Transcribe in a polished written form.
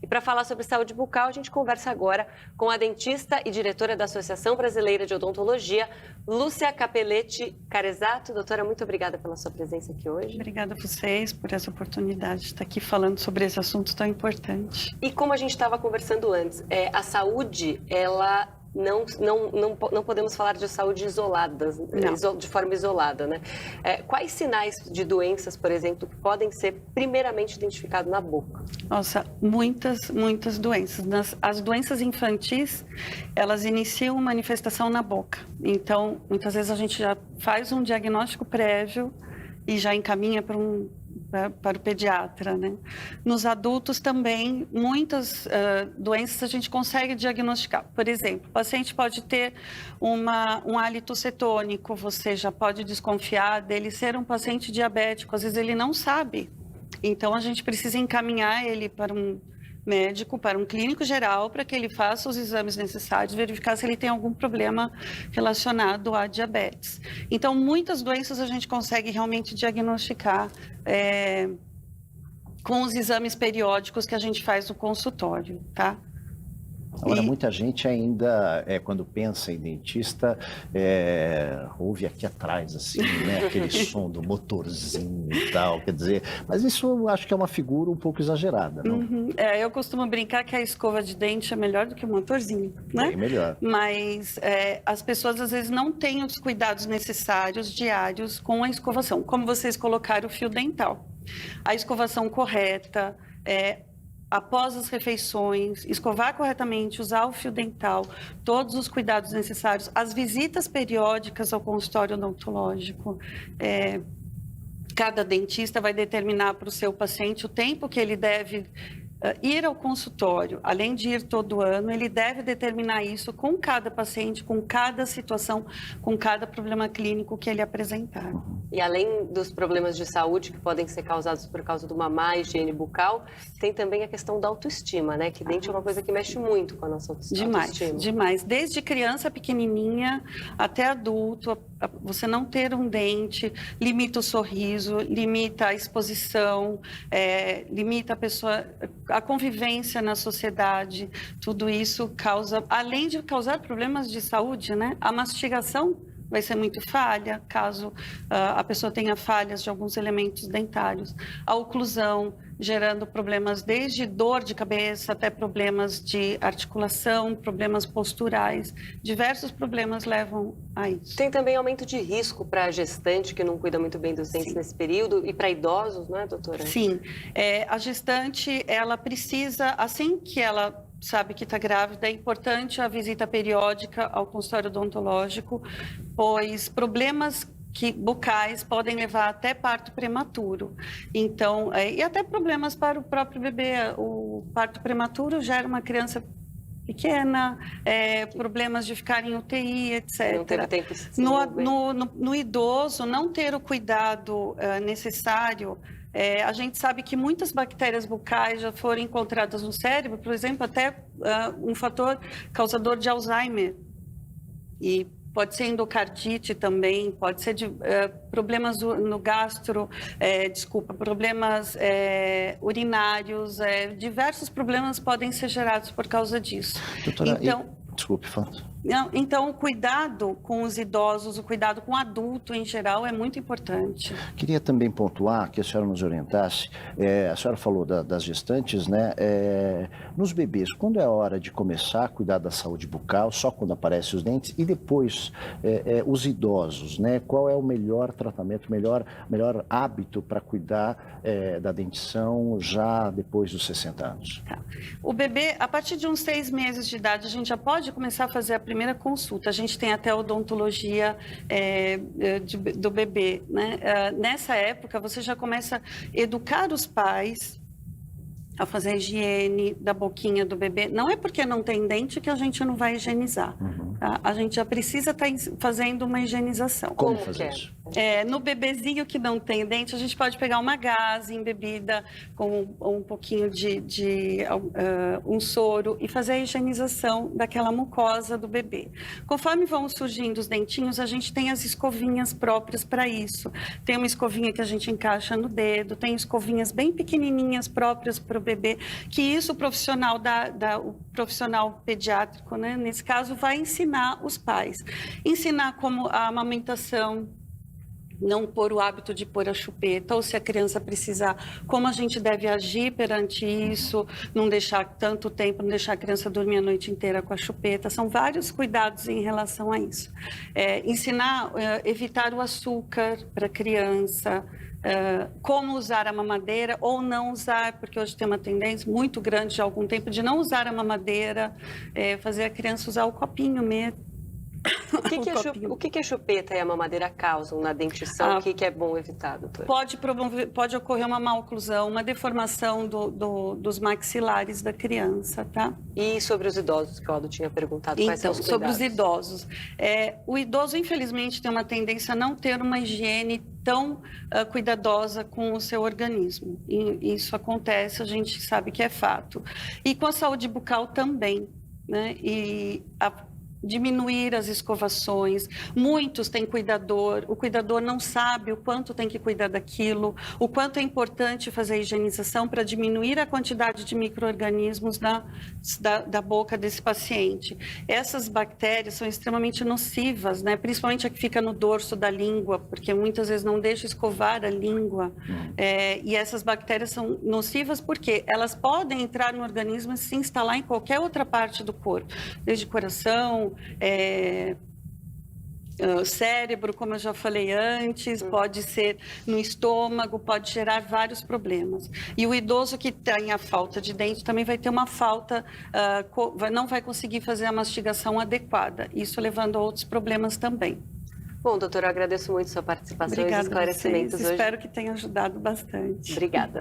E para falar sobre saúde bucal, a gente conversa agora com a dentista e diretora da Associação Brasileira de Odontologia, Lúcia Capelletti Carezato. Doutora, muito obrigada pela sua presença aqui hoje. Obrigada a vocês por essa oportunidade de estar aqui falando sobre esse assunto tão importante. E como a gente estava conversando antes, a saúde, ela não podemos falar de saúde isolada, de forma isolada, né? Quais sinais de doenças, por exemplo, que podem ser primeiramente identificados na boca? Nossa, muitas doenças. As doenças infantis, elas iniciam manifestação na boca. Então, muitas vezes a gente já faz um diagnóstico prévio e já encaminha para o pediatra, né? Nos adultos também, muitas doenças a gente consegue diagnosticar. Por exemplo, o paciente pode ter um hálito cetônico, você já pode desconfiar dele ser um paciente diabético, às vezes ele não sabe. Então, a gente precisa encaminhar ele para um médico, para um clínico geral, para que ele faça os exames necessários, verificar se ele tem algum problema relacionado à diabetes. Então, muitas doenças a gente consegue realmente diagnosticar com os exames periódicos que a gente faz no consultório, tá? Agora, muita gente ainda, quando pensa em dentista, ouve aqui atrás, assim, né, aquele som do motorzinho e tal, quer dizer, mas isso eu acho que é uma figura um pouco exagerada, não? Uhum. Eu costumo brincar que a escova de dente é melhor do que o motorzinho, né? Bem melhor. Mas as pessoas, às vezes, não têm os cuidados necessários diários com a escovação, como vocês colocaram o fio dental. A escovação correta, após as refeições, escovar corretamente, usar o fio dental, todos os cuidados necessários, as visitas periódicas ao consultório odontológico. Cada dentista vai determinar para o seu paciente o tempo que ele deve ir ao consultório. Além de ir todo ano, ele deve determinar isso com cada paciente, com cada situação, com cada problema clínico que ele apresentar. E além dos problemas de saúde que podem ser causados por causa de uma má higiene bucal, tem também a questão da autoestima, né? Que dente é uma coisa que mexe muito com a nossa autoestima. Demais. Desde criança pequenininha até adulto, você não ter um dente limita o sorriso, limita a exposição, limita a convivência na sociedade. Tudo isso causa, além de causar problemas de saúde, né? A mastigação vai ser muito falha, caso a pessoa tenha falhas de alguns elementos dentários. A oclusão, gerando problemas desde dor de cabeça até problemas de articulação, problemas posturais. Diversos problemas levam a isso. Tem também aumento de risco para a gestante que não cuida muito bem dos dentes nesse período e para idosos, não é, doutora? Sim. A gestante, ela precisa, assim que ela sabe que está grávida, é importante a visita periódica ao consultório odontológico, pois problemas bucais podem levar até parto prematuro. Então, e até problemas para o próprio bebê. O parto prematuro gera uma criança pequena, problemas de ficar em UTI, etc. Não teve tempo de se desenvolver. No idoso, não ter o cuidado necessário. A gente sabe que muitas bactérias bucais já foram encontradas no cérebro, por exemplo, até um fator causador de Alzheimer. E pode ser endocardite também, pode ser problemas no gastro, problemas urinários, diversos problemas podem ser gerados por causa disso. Doutora, desculpe, fala. Então, o cuidado com os idosos, o cuidado com o adulto em geral é muito importante. Queria também pontuar, que a senhora nos orientasse, a senhora falou das gestantes, né? Nos bebês, quando é a hora de começar a cuidar da saúde bucal, só quando aparecem os dentes, e depois os idosos, né? Qual é o melhor tratamento, melhor hábito para cuidar da dentição já depois dos 60 anos? Tá. O bebê, a partir de uns 6 meses de idade, a gente já pode começar a fazer a primeira consulta. A gente tem até a odontologia do bebê, né? Nessa época, você já começa a educar os pais a fazer a higiene da boquinha do bebê. Não é porque não tem dente que a gente não vai higienizar. Tá? A gente já precisa estar fazendo uma higienização. Como fazer isso? No bebezinho que não tem dente, a gente pode pegar uma gaze embebida com um pouquinho de um soro e fazer a higienização daquela mucosa do bebê. Conforme vão surgindo os dentinhos, a gente tem as escovinhas próprias para isso. Tem uma escovinha que a gente encaixa no dedo, tem escovinhas bem pequenininhas próprias para o bebê, que isso o profissional o profissional pediátrico, né, nesse caso, vai ensinar os pais. Ensinar como a amamentação, não pôr o hábito de pôr a chupeta, ou se a criança precisar, como a gente deve agir perante isso, não deixar tanto tempo, não deixar a criança dormir a noite inteira com a chupeta. São vários cuidados em relação a isso. Ensinar, evitar o açúcar para a criança, como usar a mamadeira ou não usar, porque hoje tem uma tendência muito grande de algum tempo de não usar a mamadeira, fazer a criança usar o copinho mesmo. O que a chupeta e a mamadeira causam na dentição? O que é bom evitar, doutora? Pode ocorrer uma maloclusão, uma deformação dos maxilares da criança, tá? E sobre os idosos, que o Aldo tinha perguntado, quais são os cuidados? Sobre os idosos. O idoso, infelizmente, tem uma tendência a não ter uma higiene tão cuidadosa com o seu organismo. E isso acontece, a gente sabe que é fato. E com a saúde bucal também, né? Diminuir as escovações. Muitos têm cuidador, o cuidador não sabe o quanto tem que cuidar daquilo, o quanto é importante fazer a higienização para diminuir a quantidade de micro-organismos da boca desse paciente. Essas bactérias são extremamente nocivas, né? Principalmente a que fica no dorso da língua, porque muitas vezes não deixa escovar a língua. E essas bactérias são nocivas porque elas podem entrar no organismo e se instalar em qualquer outra parte do corpo, desde coração, cérebro, como eu já falei antes, pode ser no estômago, pode gerar vários problemas. E o idoso que tem a falta de dente também vai ter uma falta, não vai conseguir fazer a mastigação adequada, isso levando a outros problemas também. Bom, doutora, eu agradeço muito a sua participação e os esclarecimentos hoje. Espero que tenha ajudado bastante. Obrigada.